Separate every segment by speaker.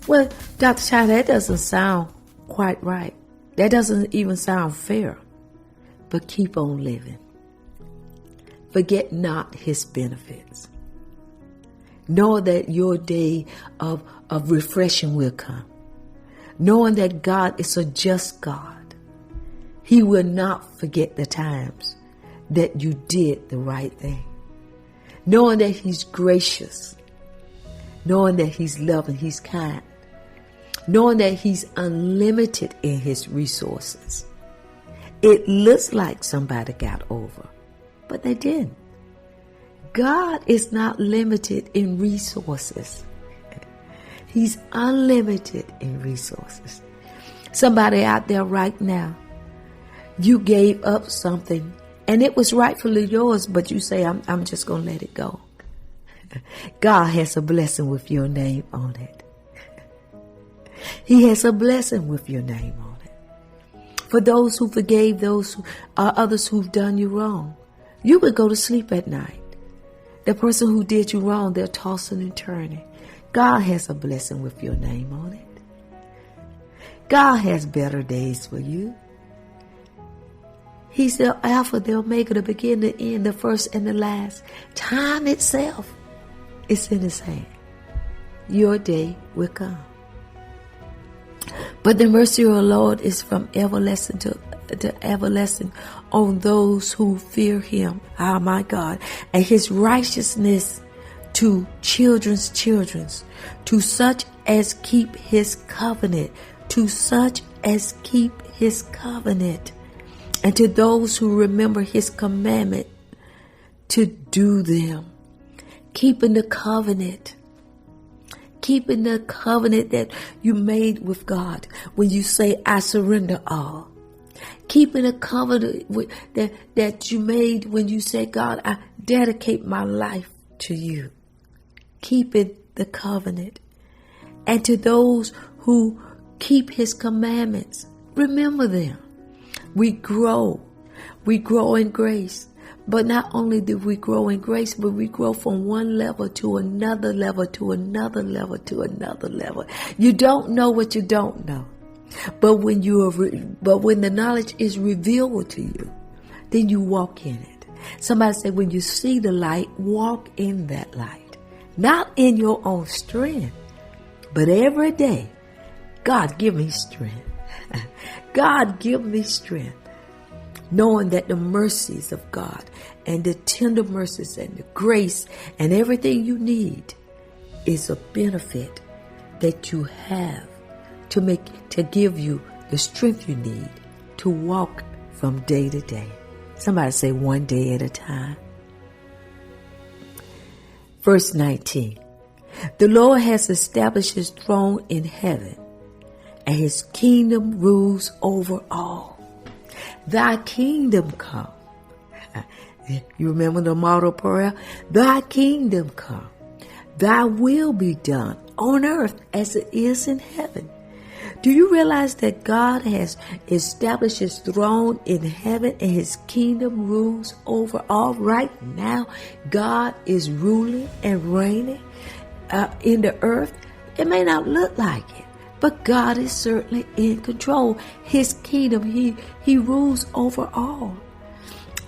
Speaker 1: Well, Dr. Child, that doesn't sound quite right. That doesn't even sound fair. But keep on living. Forget not his benefits. Know that your day of refreshing will come. Knowing that God is a just God. He will not forget the times that you did the right thing. Knowing that he's gracious. Knowing that he's loving, he's kind. Knowing that he's unlimited in his resources. It looks like somebody got over, but they didn't. God is not limited in resources. He's unlimited in resources. Somebody out there right now, you gave up something and it was rightfully yours, but you say, I'm just going to let it go. God has a blessing with your name on it. He has a blessing with your name on it. For those who forgave those others who've done you wrong, you would go to sleep at night. The person who did you wrong, they're tossing and turning. God has a blessing with your name on it. God has better days for you. He's the Alpha, the Omega, the beginning, the end, the first and the last. Time itself is in his hand. Your day will come. But the mercy of the Lord is from everlasting to everlasting on those who fear him. Oh my God. And his righteousness to children's children, to such as keep his covenant, to such as keep his covenant, and to those who remember his commandment to do them. Keeping the covenant. Keeping the covenant that you made with God when you say, I surrender all. Keeping a covenant that you made when you say, God, I dedicate my life to you. Keeping the covenant. And to those who keep his commandments, remember them. We grow. We grow in grace. But not only do we grow in grace, but we grow from one level to another level, to another level, to another level. You don't know what you don't know. But when when the knowledge is revealed to you, then you walk in it. Somebody said, when you see the light, walk in that light. Not in your own strength, but every day, God give me strength. God give me strength. Knowing that the mercies of God and the tender mercies and the grace and everything you need is a benefit that you have to give you the strength you need to walk from day to day. Somebody say one day at a time. Verse 19. The Lord has established his throne in heaven, and his kingdom rules over all. Thy kingdom come. You remember the model prayer? Thy kingdom come. Thy will be done on earth as it is in heaven. Do you realize that God has established his throne in heaven and his kingdom rules over all? Right now, God is ruling and reigning in the earth. It may not look like it, but God is certainly in control. His kingdom, he rules over all.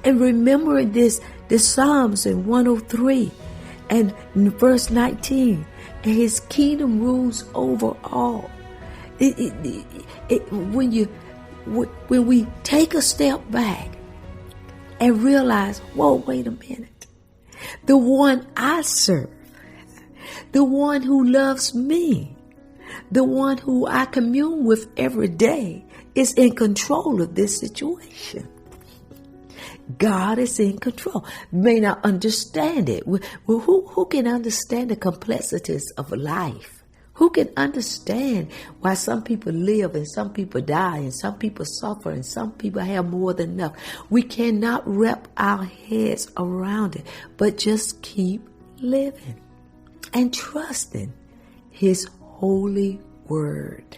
Speaker 1: And remember this, the Psalms in 103 and in verse 19, and his kingdom rules over all. When we take a step back and realize, whoa, wait a minute. The one I serve, the one who loves me, the one who I commune with every day is in control of this situation. God is in control. May not understand it. Well, who can understand the complexities of life? Who can understand why some people live and some people die and some people suffer and some people have more than enough? We cannot wrap our heads around it, but just keep living and trusting his holy word.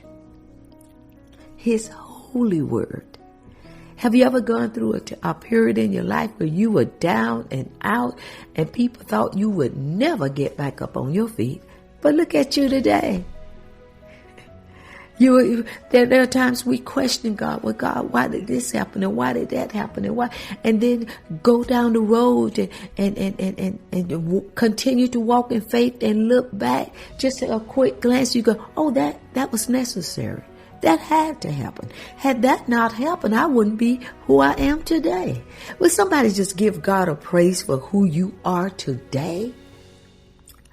Speaker 1: His holy word. Have you ever gone through a period in your life where you were down and out and people thought you would never get back up on your feet? But look at you today. There are times we question God. Well, God, why did this happen? And why did that happen? And why? And then go down the road and continue to walk in faith and look back. Just a quick glance, you go, oh, that was necessary. That had to happen. Had that not happened, I wouldn't be who I am today. Will somebody just give God a praise for who you are today?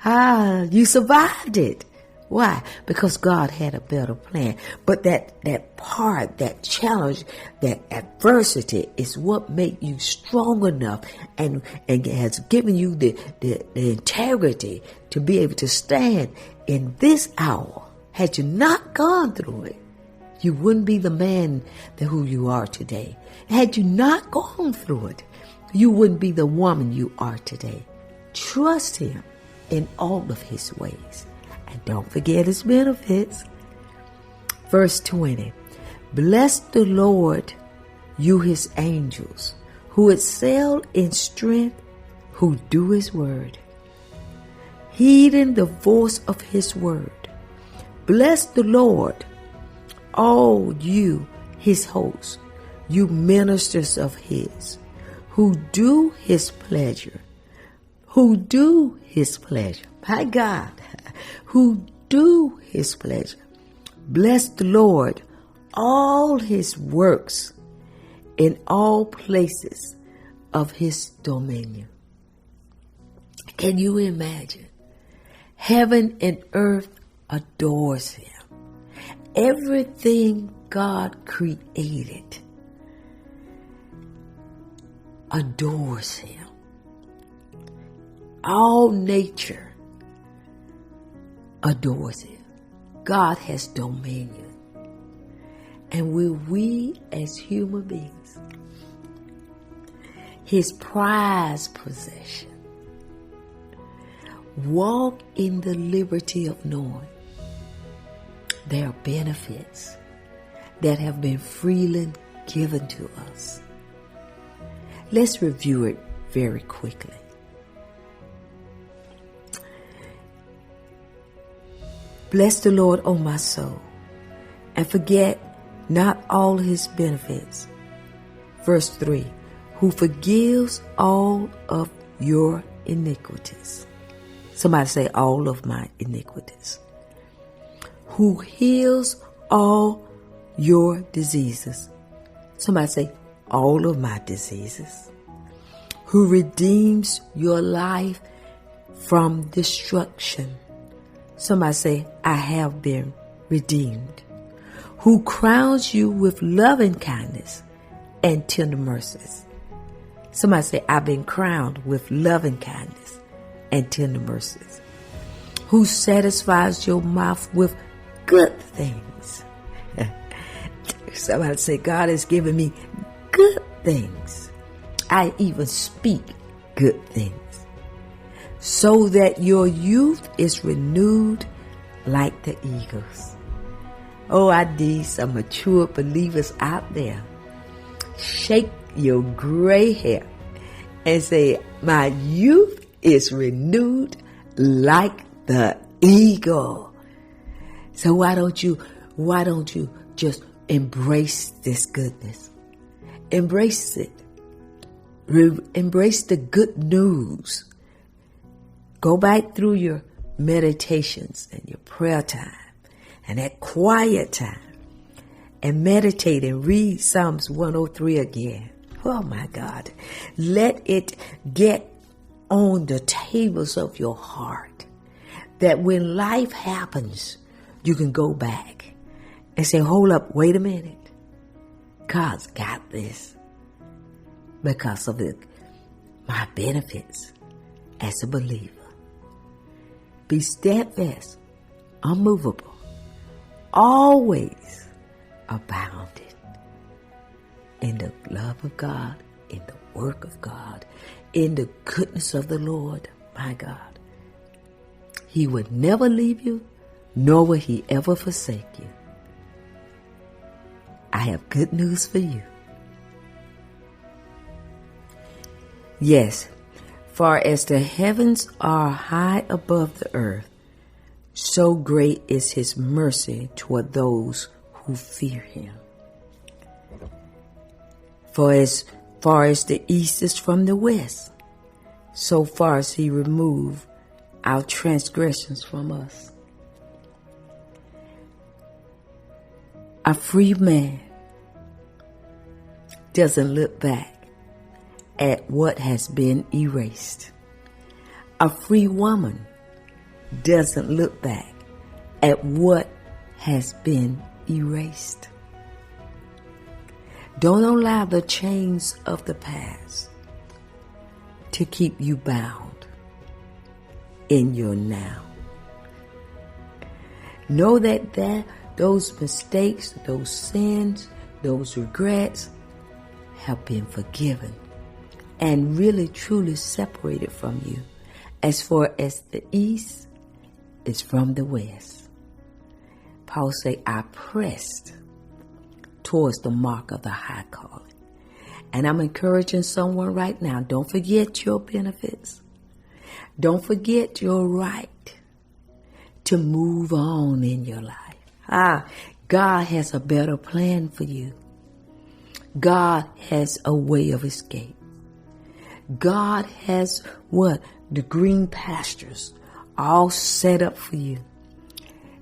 Speaker 1: You survived it. Why? Because God had a better plan. But that part, that challenge, that adversity is what made you strong enough and has given you the integrity to be able to stand in this hour. Had you not gone through it, you wouldn't be the man who you are today. Had you not gone through it, you wouldn't be the woman you are today. Trust him in all of his ways. And don't forget his benefits. Verse 20. Bless the Lord, you his angels, who excel in strength, who do his word, heeding the voice of his word. Bless the Lord, all you his hosts, you ministers of his, who do his pleasure. Who do his pleasure. My God. Who do his pleasure. Bless the Lord, all his works in all places of his dominion. Can you imagine? Heaven and earth adores him. Everything God created adores him. All nature adores him. God has dominion. And will we as human beings, his prized possession, walk in the liberty of knowing there are benefits that have been freely given to us? Let's review it very quickly. Bless the Lord, O my soul, and forget not all his benefits. Verse 3, who forgives all of your iniquities. Somebody say, all of my iniquities. Who heals all your diseases. Somebody say, all of my diseases. Who redeems your life from destruction. Somebody say, I have been redeemed. Who crowns you with loving kindness and tender mercies. Somebody say, I've been crowned with loving kindness and tender mercies. Who satisfies your mouth with good things. Somebody say, God has given me good things. I even speak good things. So that your youth is renewed like the eagles. Oh, I need some mature believers out there. Shake your gray hair and say, my youth is renewed like the eagle. So why don't you just embrace this goodness? Embrace it. Embrace the good news. Go back through your meditations and your prayer time and that quiet time and meditate and read Psalms 103 again. Oh my God. Let it get on the tables of your heart that when life happens, you can go back and say, hold up, wait a minute. God's got this because of my benefits as a believer. Be steadfast, unmovable, always abounding in the love of God, in the work of God, in the goodness of the Lord, my God. He would never leave you, nor will he ever forsake you. I have good news for you. Yes, far as the heavens are high above the earth, so great is his mercy toward those who fear him. For as far as the east is from the west, so far as he removed our transgressions from us. A free man doesn't look back at what has been erased. A free woman doesn't look back at what has been erased. Don't allow the chains of the past to keep you bound in your now. Know that those mistakes, those sins, those regrets have been forgiven and really truly separated from you as far as the east is from the west. Paul say, I pressed towards the mark of the high calling. And I'm encouraging someone right now, don't forget your benefits. Don't forget your right to move on in your life. God has a better plan for you. God has a way of escape. God has what? The green pastures all set up for you.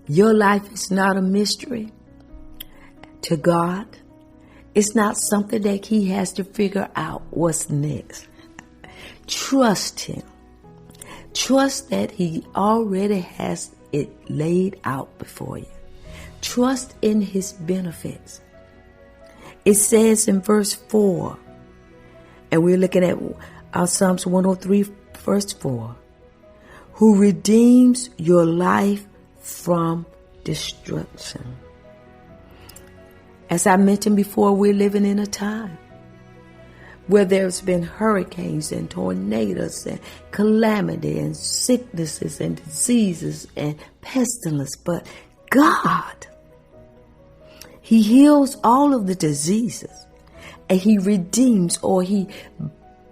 Speaker 1: Your life is not a mystery to God. It's not something that he has to figure out what's next. Trust him. Trust that he already has it laid out before you. Trust in his benefits. It says in verse 4, and we're looking at Psalms 103, verse 4, who redeems your life from destruction. As I mentioned before, we're living in a time where there's been hurricanes and tornadoes and calamity and sicknesses and diseases and pestilence. But God, he heals all of the diseases, and he redeems, or he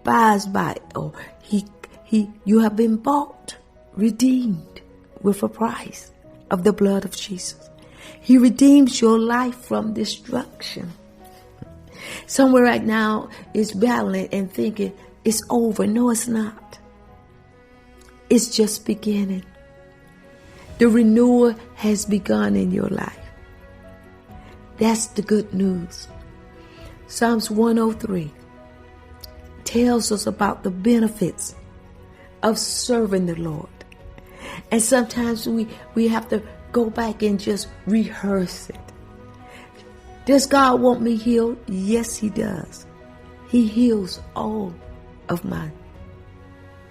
Speaker 1: buys back, or you have been bought, redeemed with a price of the blood of Jesus. He redeems your life from destruction. Someone right now is battling and thinking it's over. No, it's not. It's just beginning. The renewal has begun in your life. That's the good news. Psalms 103 tells us about the benefits of serving the Lord. And sometimes we have to go back and just rehearse it. Does God want me healed? Yes, he does. He heals all of my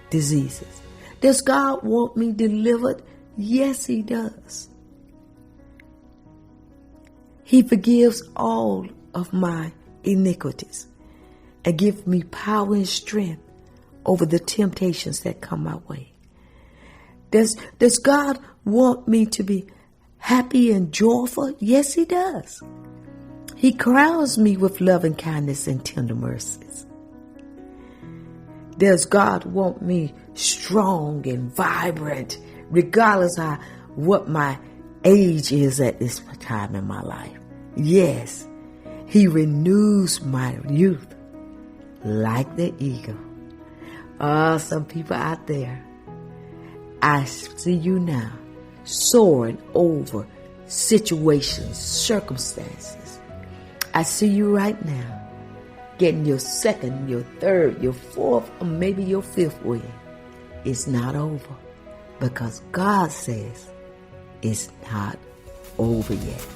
Speaker 1: diseases. Does God want me delivered? Yes, he does. He forgives all of my iniquities and gives me power and strength over the temptations that come my way. Does God want me to be happy and joyful? Yes, he does. He crowns me with loving kindness and tender mercies. Does God want me strong and vibrant, regardless of what my age is at this time in my life? Yes, he renews my youth like the eagle. Some people out there, I see you now soaring over situations, circumstances. I see you right now getting your second, your third, your fourth, or maybe your fifth win. It's not over because God says it's not over yet.